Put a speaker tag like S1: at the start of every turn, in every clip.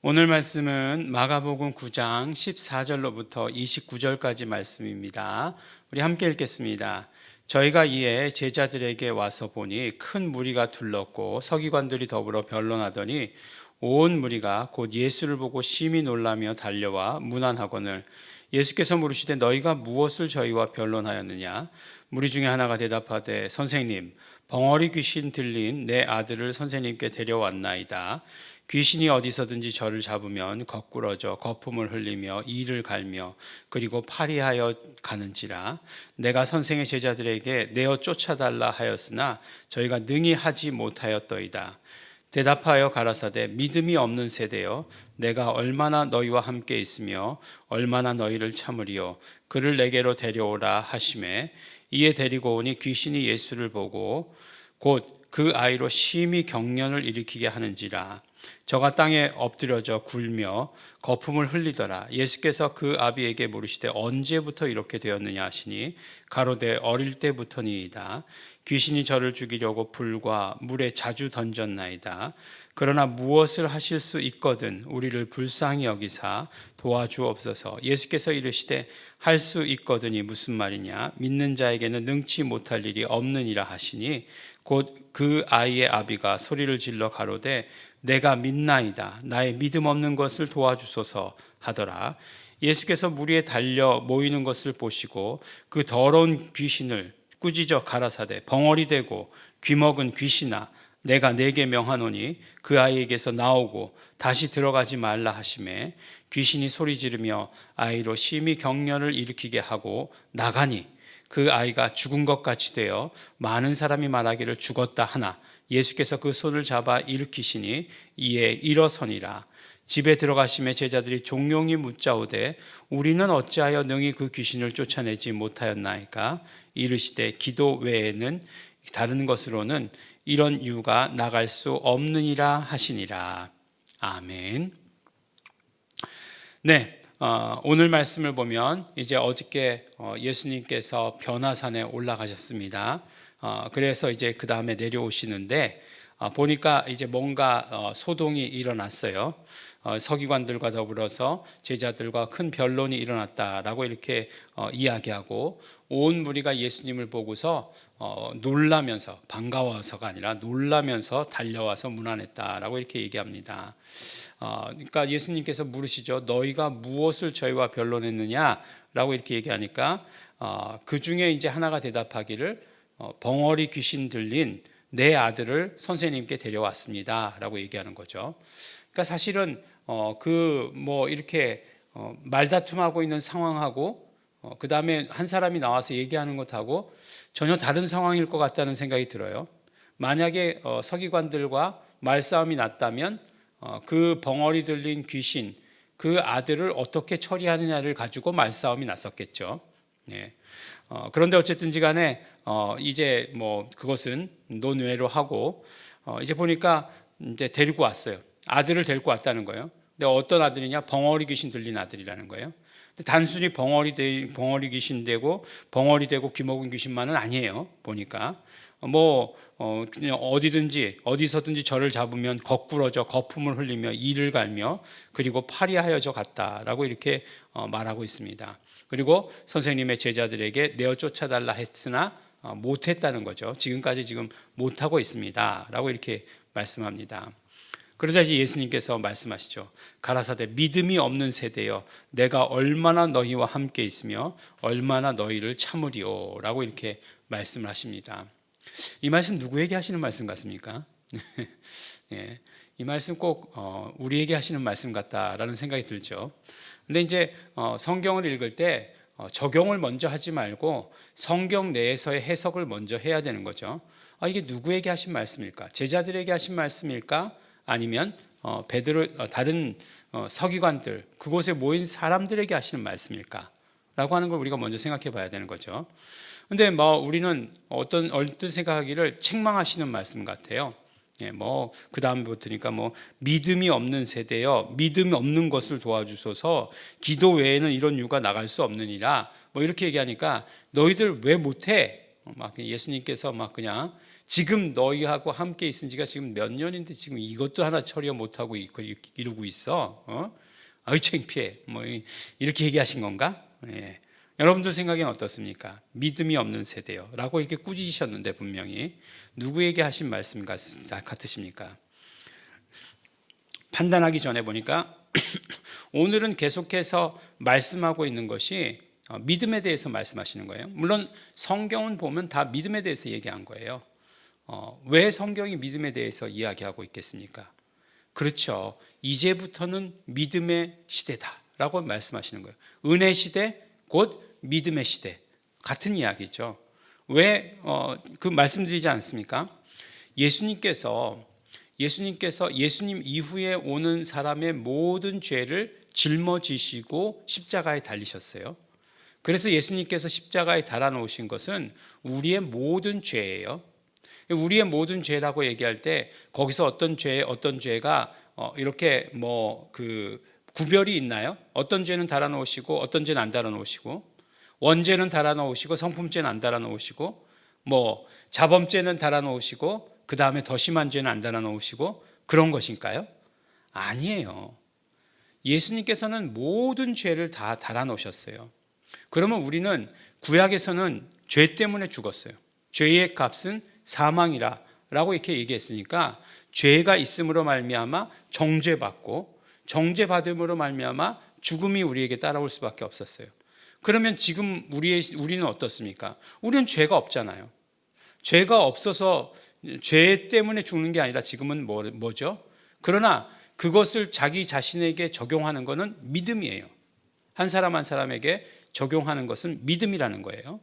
S1: 오늘 말씀은 마가복음 9장 14절로부터 29절까지 말씀입니다. 우리 함께 읽겠습니다. 저희가 이에 제자들에게 와서 보니 큰 무리가 둘렀고 서기관들이 더불어 변론하더니 온 무리가 곧 예수를 보고 심히 놀라며 달려와 문안하거늘 예수께서 물으시되 너희가 무엇을 저희와 변론하였느냐? 무리 중에 하나가 대답하되 선생님 벙어리 귀신 들린 내 아들을 선생님께 데려왔나이다. 귀신이 어디서든지 저를 잡으면 거꾸러져 거품을 흘리며 이를 갈며 그리고 파리하여 가는지라. 내가 선생의 제자들에게 내어 쫓아달라 하였으나 저희가 능히 하지 못하였더이다. 대답하여 가라사대 믿음이 없는 세대여 내가 얼마나 너희와 함께 있으며 얼마나 너희를 참으리요. 그를 내게로 데려오라 하시매 이에 데리고 오니 귀신이 예수를 보고 곧 그 아이로 심히 경련을 일으키게 하는지라. 저가 땅에 엎드려져 굴며 거품을 흘리더라. 예수께서 그 아비에게 물으시되 언제부터 이렇게 되었느냐 하시니 가로되 어릴 때부터니이다. 귀신이 저를 죽이려고 불과 물에 자주 던졌나이다. 그러나 무엇을 하실 수 있거든 우리를 불쌍히 여기사 도와주옵소서. 예수께서 이르시되 할 수 있거든이 무슨 말이냐? 믿는 자에게는 능치 못할 일이 없느니라 하시니 곧 그 아이의 아비가 소리를 질러 가로되 내가 믿나이다. 나의 믿음 없는 것을 도와주소서 하더라. 예수께서 무리에 달려 모이는 것을 보시고 그 더러운 귀신을 꾸짖어 가라사대 벙어리 되고 귀먹은 귀신아 내가 네게 명하노니 그 아이에게서 나오고 다시 들어가지 말라 하시매 귀신이 소리 지르며 아이로 심히 경련을 일으키게 하고 나가니 그 아이가 죽은 것 같이 되어 많은 사람이 말하기를 죽었다 하나 예수께서 그 손을 잡아 일으키시니 이에 일어서니라. 집에 들어가심에 제자들이 종용이 묻자오되 우리는 어찌하여 능히 그 귀신을 쫓아내지 못하였나이까? 이르시되 기도 외에는 다른 것으로는 이런 유가 나갈 수 없느니라 하시니라. 아멘. 네, 오늘 말씀을 보면 이제 어저께 예수님께서 변화산에 올라가셨습니다. 그래서 이제 그 다음에 내려오시는데 보니까 이제 뭔가 소동이 일어났어요. 서기관들과 더불어서 제자들과 큰 변론이 일어났다라고 이렇게 이야기하고 온 무리가 예수님을 보고서 놀라면서 반가워서가 아니라 놀라면서 달려와서 문안했다라고 이렇게 얘기합니다. 그러니까 예수님께서 물으시죠. 너희가 무엇을 저희와 변론했느냐라고 이렇게 얘기하니까 그 중에 이제 하나가 대답하기를 벙어리 귀신 들린 내 아들을 선생님께 데려왔습니다라고 얘기하는 거죠. 그러니까 사실은 그 뭐 이렇게 말다툼하고 있는 상황하고 그 다음에 한 사람이 나와서 얘기하는 것하고 전혀 다른 상황일 것 같다는 생각이 들어요. 만약에 서기관들과 말싸움이 났다면 그 벙어리 들린 귀신 그 아들을 어떻게 처리하느냐를 가지고 말싸움이 났었겠죠. 예. 그런데 어쨌든지 간에 이제 뭐 그것은 논외로 하고 이제 보니까 이제 데리고 왔어요. 아들을 데리고 왔다는 거예요. 근데 어떤 아들이냐? 벙어리 귀신 들린 아들이라는 거예요. 근데 단순히 벙어리 귀신 되고 벙어리 되고 귀먹은 귀신만은 아니에요. 보니까 그냥 어디서든지 저를 잡으면 거꾸러져 거품을 흘리며 이를 갈며 그리고 파리하여져 갔다라고 이렇게 말하고 있습니다. 그리고 선생님의 제자들에게 내어 쫓아달라 했으나 못했다는 거죠. 지금까지 지금 못하고 있습니다라고 이렇게 말씀합니다. 그러자 이제 예수님께서 말씀하시죠. 가라사대 믿음이 없는 세대여 내가 얼마나 너희와 함께 있으며 얼마나 너희를 참으리요 라고 이렇게 말씀을 하십니다. 이 말씀 누구에게 하시는 말씀 같습니까? 예, 이 말씀 꼭 우리에게 하시는 말씀 같다라는 생각이 들죠. 근데 이제 성경을 읽을 때 적용을 먼저 하지 말고 성경 내에서의 해석을 먼저 해야 되는 거죠. 이게 누구에게 하신 말씀일까? 제자들에게 하신 말씀일까? 아니면 다른 서기관들 그곳에 모인 사람들에게 하시는 말씀일까? 라고 하는 걸 우리가 먼저 생각해 봐야 되는 거죠. 근데 우리는 얼뜻 생각하기를 책망하시는 말씀 같아요. 예, 그 다음부터니까 믿음이 없는 세대여 믿음이 없는 것을 도와주소서 기도 외에는 이런 유가 나갈 수 없느니라 이렇게 얘기하니까 너희들 왜 못해? 막 예수님께서 막 그냥 지금 너희하고 함께 있은 지가 지금 몇 년인데 지금 이것도 하나 처리 못하고 이러고 있어. 아유 창피해. 뭐 이렇게 얘기하신 건가? 예. 여러분들 생각엔 어떻습니까? 믿음이 없는 세대요 라고 이렇게 꾸짖으셨는데 분명히 누구에게 하신 말씀 같으십니까? 판단하기 전에 보니까 오늘은 계속해서 말씀하고 있는 것이 믿음에 대해서 말씀하시는 거예요. 물론 성경은 보면 다 믿음에 대해서 얘기한 거예요. 왜 성경이 믿음에 대해서 이야기하고 있겠습니까? 그렇죠. 이제부터는 믿음의 시대다라고 말씀하시는 거예요. 은혜 시대 곧 믿음의 시대 같은 이야기죠. 왜 그 말씀드리지 않습니까? 예수님께서 예수님 이후에 오는 사람의 모든 죄를 짊어지시고 십자가에 달리셨어요. 그래서 예수님께서 십자가에 달아 놓으신 것은 우리의 모든 죄예요. 우리의 모든 죄라고 얘기할 때 거기서 어떤 죄가 이렇게 구별이 있나요? 어떤 죄는 달아 놓으시고 어떤 죄는 안 달아 놓으시고, 원죄는 달아 놓으시고 성품죄는 안 달아 놓으시고, 자범죄는 달아 놓으시고 그 다음에 더 심한 죄는 안 달아 놓으시고 그런 것일까요? 아니에요. 예수님께서는 모든 죄를 다 달아 놓으셨어요. 그러면 우리는 구약에서는 죄 때문에 죽었어요. 죄의 값은 사망이라 라고 이렇게 얘기했으니까 죄가 있음으로 말미암아 정죄받고 정죄받음으로 말미암아 죽음이 우리에게 따라올 수밖에 없었어요. 그러면 지금 우리는 어떻습니까? 우리는 죄가 없잖아요. 죄가 없어서 죄 때문에 죽는 게 아니라 지금은 뭐죠? 그러나 그것을 자기 자신에게 적용하는 것은 믿음이에요. 한 사람 한 사람에게 적용하는 것은 믿음이라는 거예요.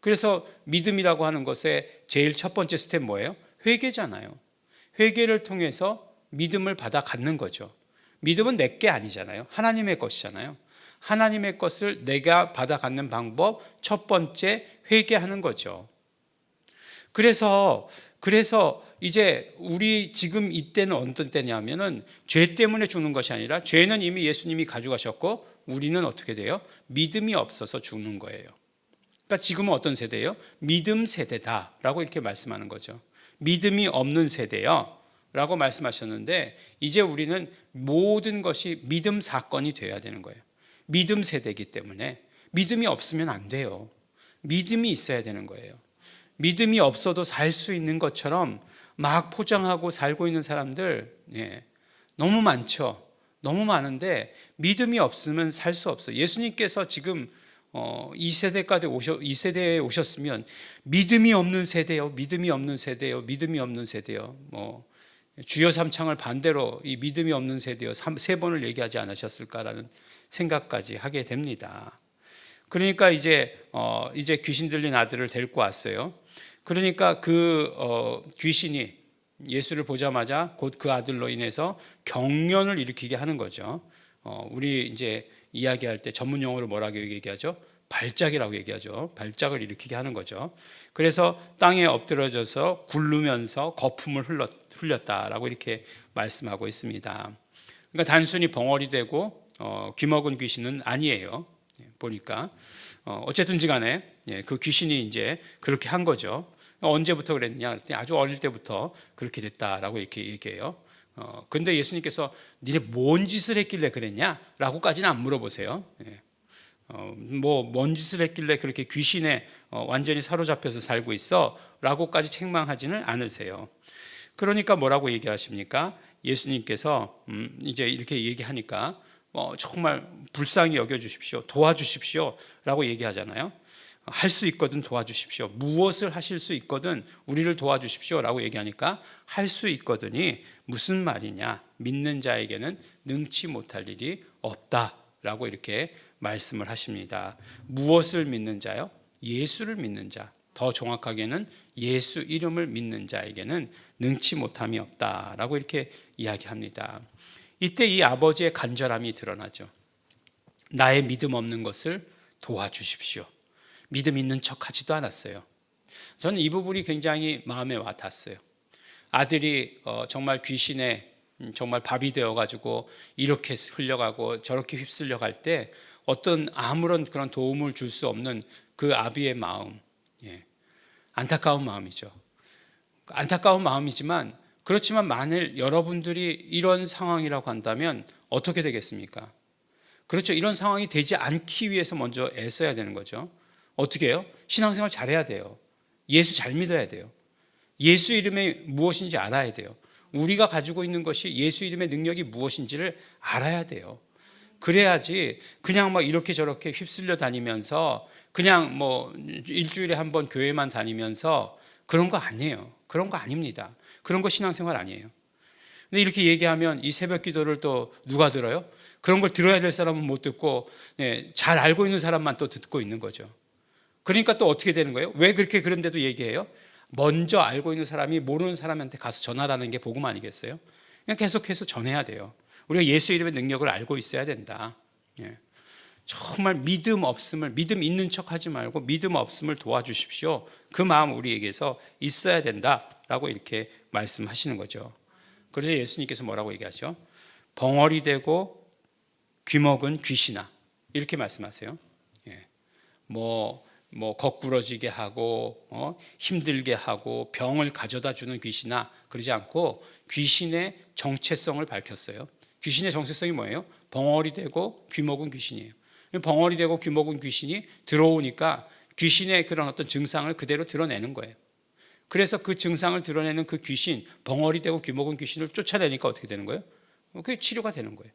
S1: 그래서 믿음이라고 하는 것의 제일 첫 번째 스텝 뭐예요? 회개잖아요. 회개를 통해서 믿음을 받아 갖는 거죠. 믿음은 내 게 아니잖아요. 하나님의 것이잖아요. 하나님의 것을 내가 받아 갖는 방법 첫 번째 회개하는 거죠. 그래서 이제 우리 지금 이때는 어떤 때냐면은 죄 때문에 죽는 것이 아니라 죄는 이미 예수님이 가져가셨고 우리는 어떻게 돼요? 믿음이 없어서 죽는 거예요. 그러니까 지금은 어떤 세대예요? 믿음 세대다라고 이렇게 말씀하는 거죠. 믿음이 없는 세대요 라고 말씀하셨는데 이제 우리는 모든 것이 믿음 사건이 돼야 되는 거예요. 믿음 세대이기 때문에 믿음이 없으면 안 돼요. 믿음이 있어야 되는 거예요. 믿음이 없어도 살 수 있는 것처럼 막 포장하고 살고 있는 사람들 너무 많죠. 너무 많은데 믿음이 없으면 살 수 없어요. 예수님께서 지금 이 세대에 오셨으면 믿음이 없는 세대요, 믿음이 없는 세대요, 믿음이 없는 세대요. 주여 삼창을 반대로 이 믿음이 없는 세대요 3번을 얘기하지 않으셨을까라는 생각까지 하게 됩니다. 그러니까 이제 귀신 들린 아들을 데리고 왔어요. 그러니까 귀신이 예수를 보자마자 곧 그 아들로 인해서 경련을 일으키게 하는 거죠. 우리 이제 이야기할 때 전문 용어로 뭐라고 얘기하죠? 발작이라고 얘기하죠. 발작을 일으키게 하는 거죠. 그래서 땅에 엎드려져서 굴르면서 거품을 흘렸다라고 이렇게 말씀하고 있습니다. 그러니까 단순히 벙어리 되고 귀먹은 귀신은 아니에요. 보니까 어쨌든지 간에 그 귀신이 이제 그렇게 한 거죠. 언제부터 그랬냐 그랬더니 아주 어릴 때부터 그렇게 됐다라고 이렇게 얘기해요. 근데 예수님께서 니네 뭔 짓을 했길래 그랬냐? 라고까지는 안 물어보세요. 뭔 짓을 했길래 그렇게 귀신에 완전히 사로잡혀서 살고 있어? 라고까지 책망하지는 않으세요. 그러니까 뭐라고 얘기하십니까? 예수님께서 이제 이렇게 얘기하니까 정말 불쌍히 여겨주십시오. 도와주십시오. 라고 얘기하잖아요. 할 수 있거든 도와주십시오. 무엇을 하실 수 있거든 우리를 도와주십시오. 라고 얘기하니까 할 수 있거든이 무슨 말이냐? 믿는 자에게는 능치 못할 일이 없다. 라고 이렇게 말씀을 하십니다. 무엇을 믿는 자요? 예수를 믿는 자. 더 정확하게는 예수 이름을 믿는 자에게는 능치 못함이 없다. 라고 이렇게 이야기합니다. 이때 이 아버지의 간절함이 드러나죠. 나의 믿음 없는 것을 도와주십시오. 믿음 있는 척 하지도 않았어요. 저는 이 부분이 굉장히 마음에 와닿았어요. 아들이 정말 귀신에 정말 밥이 되어가지고 이렇게 흘려가고 저렇게 휩쓸려 갈 때 어떤 아무런 그런 도움을 줄 수 없는 그 아비의 마음, 안타까운 마음이죠. 안타까운 마음이지만, 그렇지만 만일 여러분들이 이런 상황이라고 한다면 어떻게 되겠습니까? 그렇죠. 이런 상황이 되지 않기 위해서 먼저 애써야 되는 거죠. 어떻게 해요? 신앙생활 잘해야 돼요. 예수 잘 믿어야 돼요. 예수 이름이 무엇인지 알아야 돼요. 우리가 가지고 있는 것이 예수 이름의 능력이 무엇인지를 알아야 돼요. 그래야지 그냥 막 이렇게 저렇게 휩쓸려 다니면서 그냥 뭐 일주일에 한 번 교회만 다니면서 그런 거 아니에요. 그런 거 아닙니다. 그런 거 신앙생활 아니에요. 근데 이렇게 얘기하면 이 새벽 기도를 또 누가 들어요? 그런 걸 들어야 될 사람은 못 듣고, 잘 알고 있는 사람만 또 듣고 있는 거죠. 그러니까 또 어떻게 되는 거예요? 왜 그렇게 그런데도 얘기해요? 먼저 알고 있는 사람이 모르는 사람한테 가서 전하라는 게 복음 아니겠어요? 그냥 계속해서 전해야 돼요. 우리가 예수 이름의 능력을 알고 있어야 된다. 정말 믿음 없음을, 믿음 있는 척 하지 말고 믿음 없음을 도와주십시오. 그 마음 우리에게서 있어야 된다라고 이렇게 말씀하시는 거죠. 그래서 예수님께서 뭐라고 얘기하죠? 벙어리 되고 귀먹은 귀신아, 이렇게 말씀하세요. 뭐 거꾸러지게 하고 힘들게 하고 병을 가져다 주는 귀신아, 그러지 않고 귀신의 정체성을 밝혔어요. 귀신의 정체성이 뭐예요? 벙어리 되고 귀먹은 귀신이에요. 벙어리 되고 귀먹은 귀신이 들어오니까 귀신의 그런 어떤 증상을 그대로 드러내는 거예요. 그래서 그 증상을 드러내는 그 귀신, 벙어리 되고 귀먹은 귀신을 쫓아내니까 어떻게 되는 거예요? 그게 치료가 되는 거예요.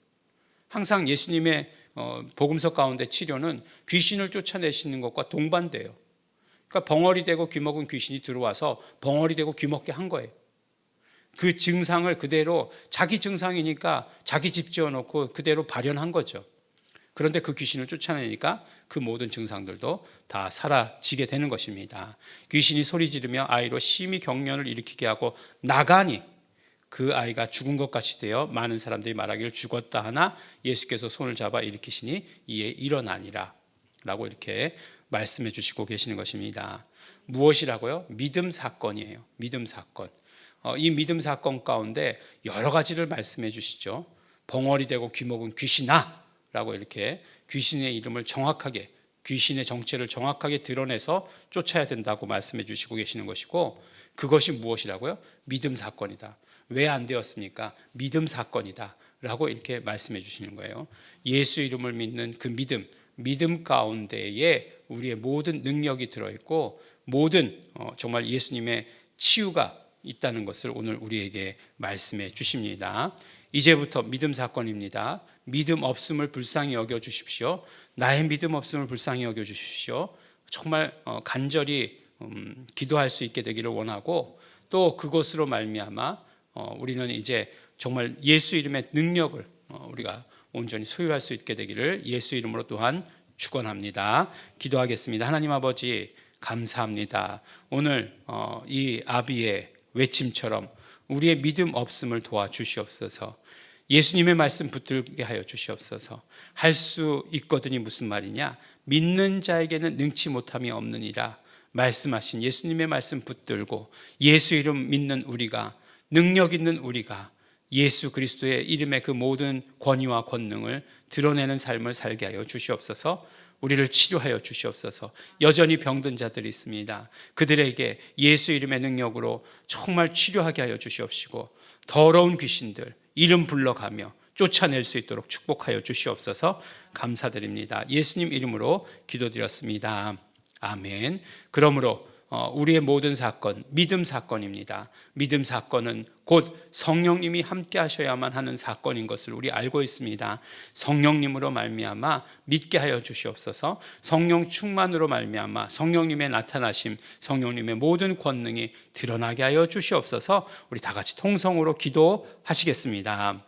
S1: 항상 예수님의 복음서 가운데 치료는 귀신을 쫓아내시는 것과 동반돼요. 그러니까 벙어리 되고 귀먹은 귀신이 들어와서 벙어리 되고 귀먹게 한 거예요. 그 증상을 그대로 자기 증상이니까 자기 집 지어놓고 그대로 발현한 거죠. 그런데 그 귀신을 쫓아내니까 그 모든 증상들도 다 사라지게 되는 것입니다. 귀신이 소리 지르며 아이로 심히 경련을 일으키게 하고 나가니 그 아이가 죽은 것 같이 되어 많은 사람들이 말하기를 죽었다 하나 예수께서 손을 잡아 일으키시니 이에 일어나니라 라고 이렇게 말씀해 주시고 계시는 것입니다. 무엇이라고요? 믿음 사건이에요. 믿음 사건. 이 믿음 사건 가운데 여러 가지를 말씀해 주시죠. 벙어리 되고 귀먹은 귀신아 라고 이렇게 귀신의 이름을 정확하게, 귀신의 정체를 정확하게 드러내서 쫓아야 된다고 말씀해 주시고 계시는 것이고, 그것이 무엇이라고요? 믿음 사건이다. 왜 안 되었습니까? 믿음 사건이다 라고 이렇게 말씀해 주시는 거예요. 예수 이름을 믿는 그 믿음 가운데에 우리의 모든 능력이 들어있고 모든 정말 예수님의 치유가 있다는 것을 오늘 우리에게 말씀해 주십니다. 이제부터 믿음 사건입니다. 믿음 없음을 불쌍히 여겨 주십시오. 나의 믿음 없음을 불쌍히 여겨 주십시오. 정말 간절히 기도할 수 있게 되기를 원하고, 또 그것으로 말미암아 우리는 이제 정말 예수 이름의 능력을 우리가 온전히 소유할 수 있게 되기를 예수 이름으로 또한 축원합니다. 기도하겠습니다. 하나님 아버지 감사합니다. 오늘 이 아비의 외침처럼 우리의 믿음 없음을 도와주시옵소서. 예수님의 말씀 붙들게 하여 주시옵소서. 할 수 있거든이 무슨 말이냐? 믿는 자에게는 능치 못함이 없느니라 말씀하신 예수님의 말씀 붙들고 예수 이름 믿는 우리가, 능력 있는 우리가 예수 그리스도의 이름의 그 모든 권위와 권능을 드러내는 삶을 살게 하여 주시옵소서. 우리를 치료하여 주시옵소서. 여전히 병든 자들이 있습니다. 그들에게 예수 이름의 능력으로 정말 치료하게 하여 주시옵시고, 더러운 귀신들 이름 불러가며 쫓아낼 수 있도록 축복하여 주시옵소서. 감사드립니다. 예수님 이름으로 기도드렸습니다. 아멘. 그러므로 우리의 모든 사건, 믿음 사건입니다. 믿음 사건은 곧 성령님이 함께 하셔야만 하는 사건인 것을 우리 알고 있습니다. 성령님으로 말미암아 믿게 하여 주시옵소서. 성령 충만으로 말미암아 성령님의 나타나심, 성령님의 모든 권능이 드러나게 하여 주시옵소서. 우리 다 같이 통성으로 기도하시겠습니다.